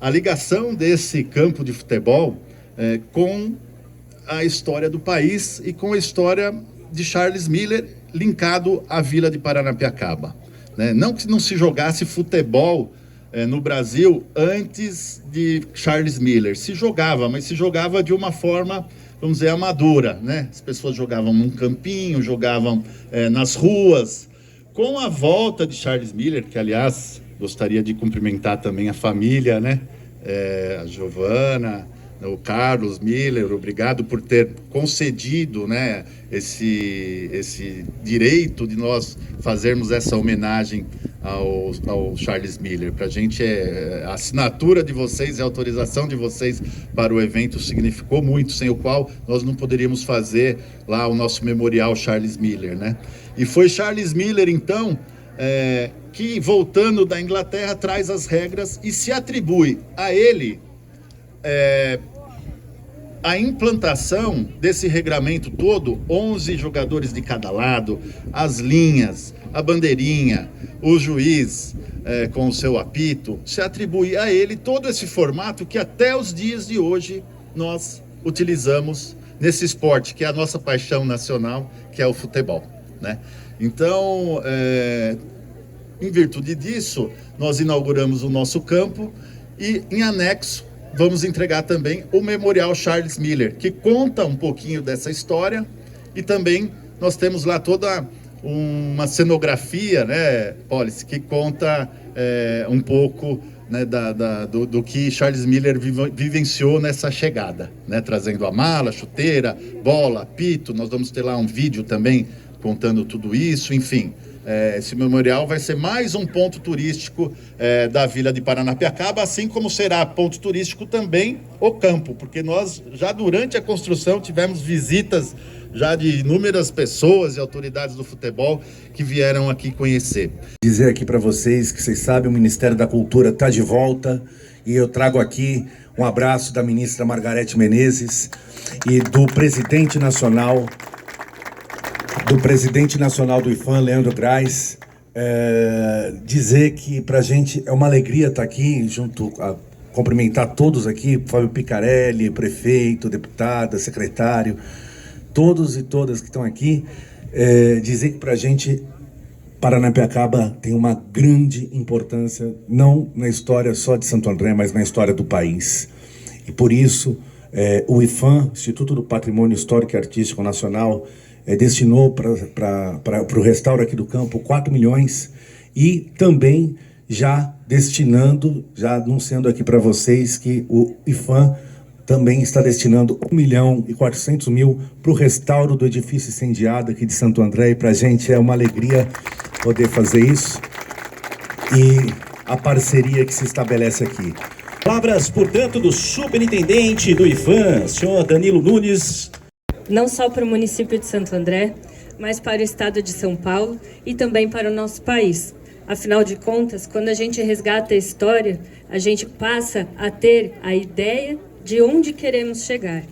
a ligação desse campo de futebol com a história do país e com a história de Charles Miller linkado à Vila de Paranapiacaba, né? Não que não se jogasse futebol no Brasil antes de Charles Miller, se jogava, mas se jogava de uma forma, vamos dizer, amadora, né? As pessoas jogavam num campinho, jogavam nas ruas. Com a volta de Charles Miller, que aliás gostaria de cumprimentar também a família, né? A Giovana, o Carlos Miller, obrigado por ter concedido, né, esse direito de nós fazermos essa homenagem ao Charles Miller. Para a gente, a assinatura de vocês e a autorização de vocês para o evento significou muito, sem o qual nós não poderíamos fazer lá o nosso memorial Charles Miller, né? E foi Charles Miller, então, que, voltando da Inglaterra, traz as regras e se atribui a ele a implantação desse regramento todo, 11 jogadores de cada lado, as linhas, a bandeirinha, o juiz com o seu apito, se atribui a ele todo esse formato que até os dias de hoje nós utilizamos nesse esporte, que é a nossa paixão nacional, que é o futebol, né? Então, em virtude disso, nós inauguramos o nosso campo e, em anexo, vamos entregar também o Memorial Charles Miller, que conta um pouquinho dessa história, e também nós temos lá toda uma cenografia, né, Policy, que conta um pouco, né, do que Charles Miller vivenciou nessa chegada, né, trazendo a mala, chuteira, bola, apito. Nós vamos ter lá um vídeo também contando tudo isso, enfim. Esse memorial vai ser mais um ponto turístico da Vila de Paranapiacaba, assim como será ponto turístico também o campo, porque nós já durante a construção tivemos visitas já de inúmeras pessoas e autoridades do futebol que vieram aqui conhecer. Dizer aqui para vocês que vocês sabem, o Ministério da Cultura está de volta, e eu trago aqui um abraço da ministra Margarete Menezes e do presidente nacional do IFAM, Leandro Grais. Dizer que para a gente é uma alegria estar aqui, cumprimentar todos aqui, Fábio Picarelli, prefeito, deputada, secretário, todos e todas que estão aqui. Dizer que para a gente Paranapiacaba tem uma grande importância, não na história só de Santo André, mas na história do país. E por isso, o IFAM, Instituto do Patrimônio Histórico e Artístico Nacional, destinou para o restauro aqui do campo 4 milhões e também já destinando, já anunciando aqui para vocês que o IFAM também está destinando 1.400.000 para o restauro do edifício incendiado aqui de Santo André, e para a gente é uma alegria poder fazer isso e a parceria que se estabelece aqui. Palavras, portanto, do superintendente do IFAM, senhor Danilo Nunes. Não só para o município de Santo André, mas para o estado de São Paulo e também para o nosso país. Afinal de contas, quando a gente resgata a história, a gente passa a ter a ideia de onde queremos chegar.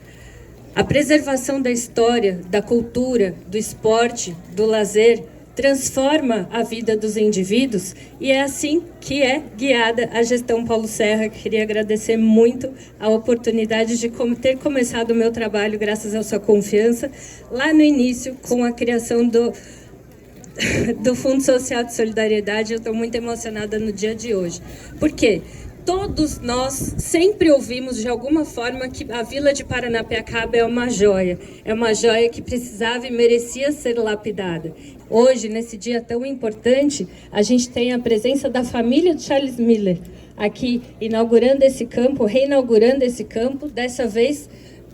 A preservação da história, da cultura, do esporte, do lazer, transforma a vida dos indivíduos, e é assim que é guiada a gestão Paulo Serra. Queria agradecer muito a oportunidade de ter começado o meu trabalho, graças à sua confiança, lá no início, com a criação do Fundo Social de Solidariedade. Eu estou muito emocionada no dia de hoje. Por quê? Todos nós sempre ouvimos de alguma forma que a Vila de Paranapiacaba é uma joia que precisava e merecia ser lapidada. Hoje, nesse dia tão importante, a gente tem a presença da família de Charles Miller aqui inaugurando esse campo, reinaugurando esse campo, dessa vez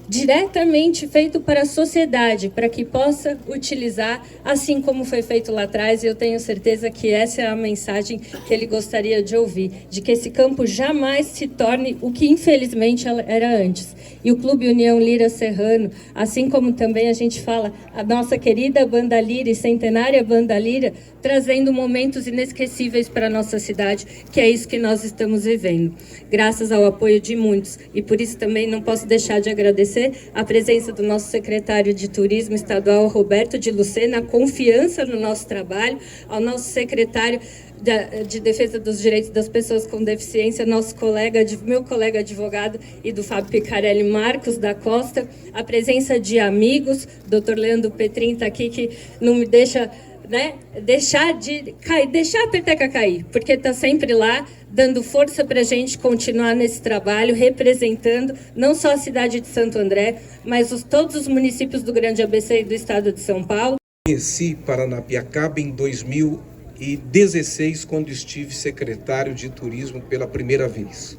diretamente feito para a sociedade, para que possa utilizar, assim como foi feito lá atrás. E eu tenho certeza que essa é a mensagem que ele gostaria de ouvir, de que esse campo jamais se torne o que infelizmente era antes. E o Clube União Lira Serrano, assim como também a gente fala, a nossa querida Banda Lira e centenária Banda Lira, trazendo momentos inesquecíveis para a nossa cidade, que é isso que nós estamos vivendo. Graças ao apoio de muitos, e por isso também não posso deixar de agradecer a presença do nosso secretário de Turismo Estadual, Roberto de Lucena, a confiança no nosso trabalho, ao nosso secretário de defesa dos direitos das pessoas com deficiência, meu colega advogado e do Fábio Picarelli, Marcos da Costa, a presença de amigos, Dr. Leandro Petrin está aqui, que não me deixa, né, deixar a peteca cair, porque está sempre lá, dando força para a gente continuar nesse trabalho, representando não só a cidade de Santo André, mas todos os municípios do Grande ABC e do estado de São Paulo. Conheci Paranapiacaba em 2016, quando estive secretário de Turismo pela primeira vez.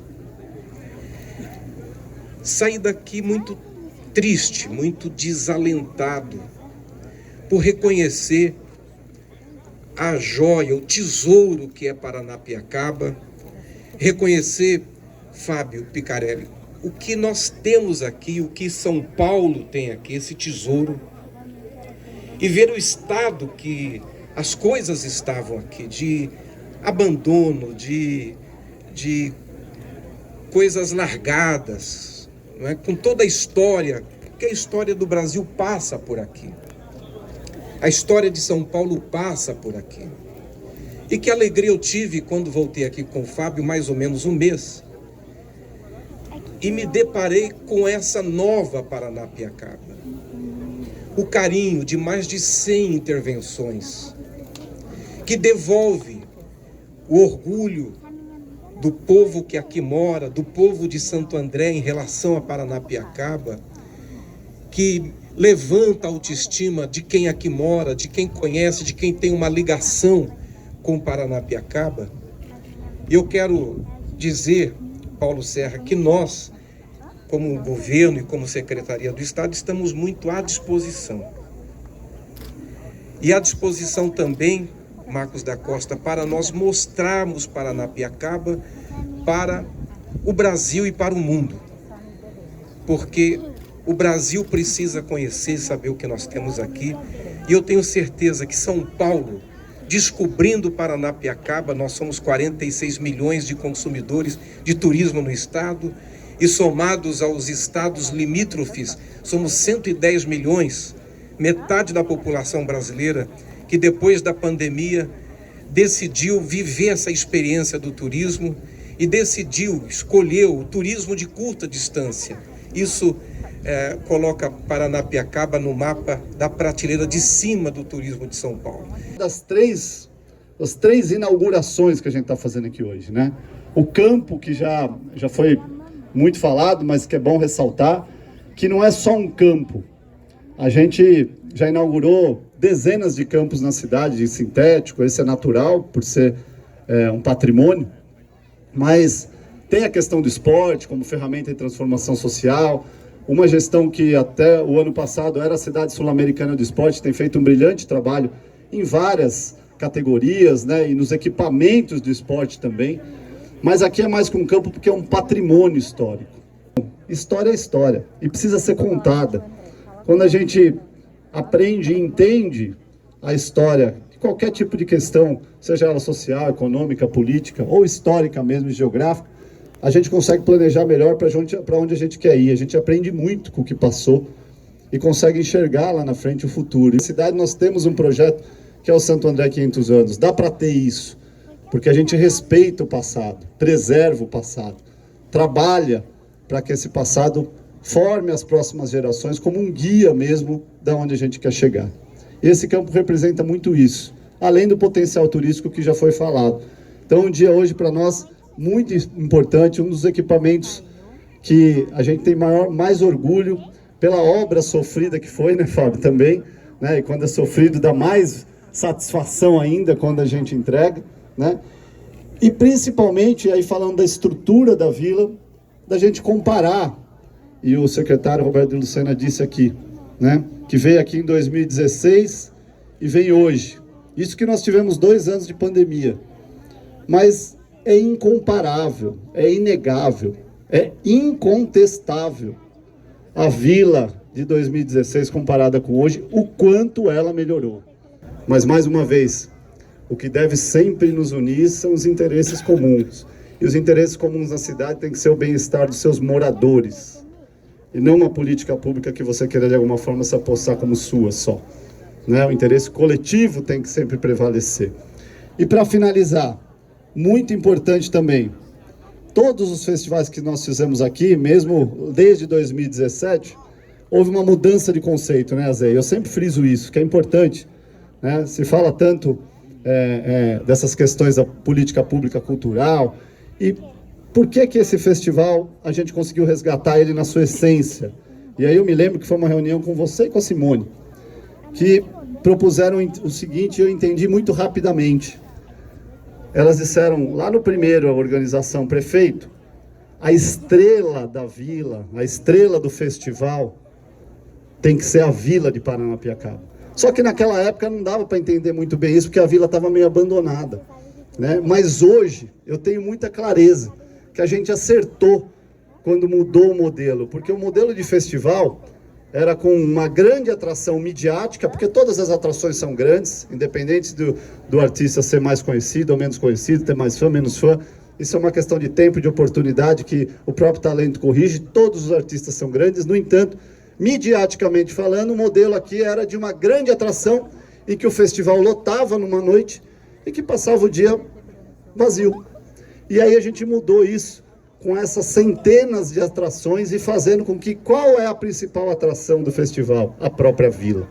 Saí daqui muito triste, muito desalentado, por reconhecer a joia, o tesouro que é Paranapiacaba, reconhecer, Fábio Picarelli, o que nós temos aqui, o que São Paulo tem aqui, esse tesouro, e ver o estado que as coisas estavam aqui, de abandono, de coisas largadas, não é? Com toda a história, porque a história do Brasil passa por aqui. A história de São Paulo passa por aqui. E que alegria eu tive quando voltei aqui com o Fábio, mais ou menos um mês, e me deparei com essa nova Paranapiacaba. O carinho de mais de 100 intervenções, que devolve o orgulho do povo que aqui mora, do povo de Santo André em relação a Paranapiacaba, que levanta a autoestima de quem aqui mora, de quem conhece, de quem tem uma ligação com Paranapiacaba. Eu quero dizer, Paulo Serra, que nós, como governo e como Secretaria do Estado, estamos muito à disposição. E à disposição também, Marcos da Costa, para nós mostrarmos Paranapiacaba para o Brasil e para o mundo. Porque o Brasil precisa conhecer e saber o que nós temos aqui. E eu tenho certeza que São Paulo, descobrindo Paranapiacaba, nós somos 46 milhões de consumidores de turismo no estado, e somados aos estados limítrofes, somos 110 milhões, metade da população brasileira, que depois da pandemia decidiu viver essa experiência do turismo e escolheu o turismo de curta distância. Isso coloca Paranapiacaba no mapa da prateleira de cima do turismo de São Paulo. Das três inaugurações que a gente está fazendo aqui hoje, né? O campo, que já foi muito falado, mas que é bom ressaltar, que não é só um campo. A gente já inaugurou dezenas de campos na cidade, de sintético, esse é natural, por ser um patrimônio, mas tem a questão do esporte como ferramenta de transformação social, uma gestão que até o ano passado era a cidade sul-americana do esporte, tem feito um brilhante trabalho em várias categorias, né, e nos equipamentos do esporte também, mas aqui é mais que um campo porque é um patrimônio histórico. História é história e precisa ser contada. Quando a gente aprende e entende a história de qualquer tipo de questão, seja ela social, econômica, política ou histórica mesmo, geográfica, a gente consegue planejar melhor para onde a gente quer ir. A gente aprende muito com o que passou e consegue enxergar lá na frente o futuro. Na cidade nós temos um projeto que é o Santo André 500 anos. Dá para ter isso, porque a gente respeita o passado, preserva o passado, trabalha para que esse passado forme as próximas gerações como um guia mesmo de onde a gente quer chegar. E esse campo representa muito isso, além do potencial turístico que já foi falado. Então, um dia hoje para nós muito importante, um dos equipamentos que a gente tem mais orgulho pela obra sofrida que foi, né, Fábio, também, né, e quando é sofrido dá mais satisfação ainda quando a gente entrega, né, e principalmente, aí falando da estrutura da vila, da gente comparar, e o secretário Roberto de Lucena disse aqui, né, que veio aqui em 2016 e vem hoje. Isso que nós tivemos 2 anos de pandemia, mas é incomparável, é inegável, é incontestável a vila de 2016 comparada com hoje, o quanto ela melhorou. Mas, mais uma vez, o que deve sempre nos unir são os interesses comuns. E os interesses comuns na cidade têm que ser o bem-estar dos seus moradores. E não uma política pública que você queira de alguma forma se apossar como sua só, né? O interesse coletivo tem que sempre prevalecer. E para finalizar, muito importante também, todos os festivais que nós fizemos aqui, mesmo desde 2017, houve uma mudança de conceito, né, Azei? Eu sempre friso isso, que é importante, né? Se fala tanto dessas questões da política pública cultural, e por que esse festival, a gente conseguiu resgatar ele na sua essência? E aí eu me lembro que foi uma reunião com você e com a Simone, que propuseram o seguinte, eu entendi muito rapidamente. Elas disseram, lá no primeiro, a organização prefeito, a estrela da vila, a estrela do festival, tem que ser a vila de Paranapiacaba. Só que naquela época não dava para entender muito bem isso, porque a vila estava meio abandonada, né? Mas hoje eu tenho muita clareza que a gente acertou quando mudou o modelo, porque o modelo de festival era com uma grande atração midiática, porque todas as atrações são grandes, independente do artista ser mais conhecido ou menos conhecido, ter mais fã, menos fã. Isso é uma questão de tempo, de oportunidade, que o próprio talento corrige. Todos os artistas são grandes, no entanto, midiaticamente falando, o modelo aqui era de uma grande atração, em que o festival lotava numa noite e que passava o dia vazio. E aí a gente mudou isso, com essas centenas de atrações e fazendo com que, qual é a principal atração do festival? A própria vila.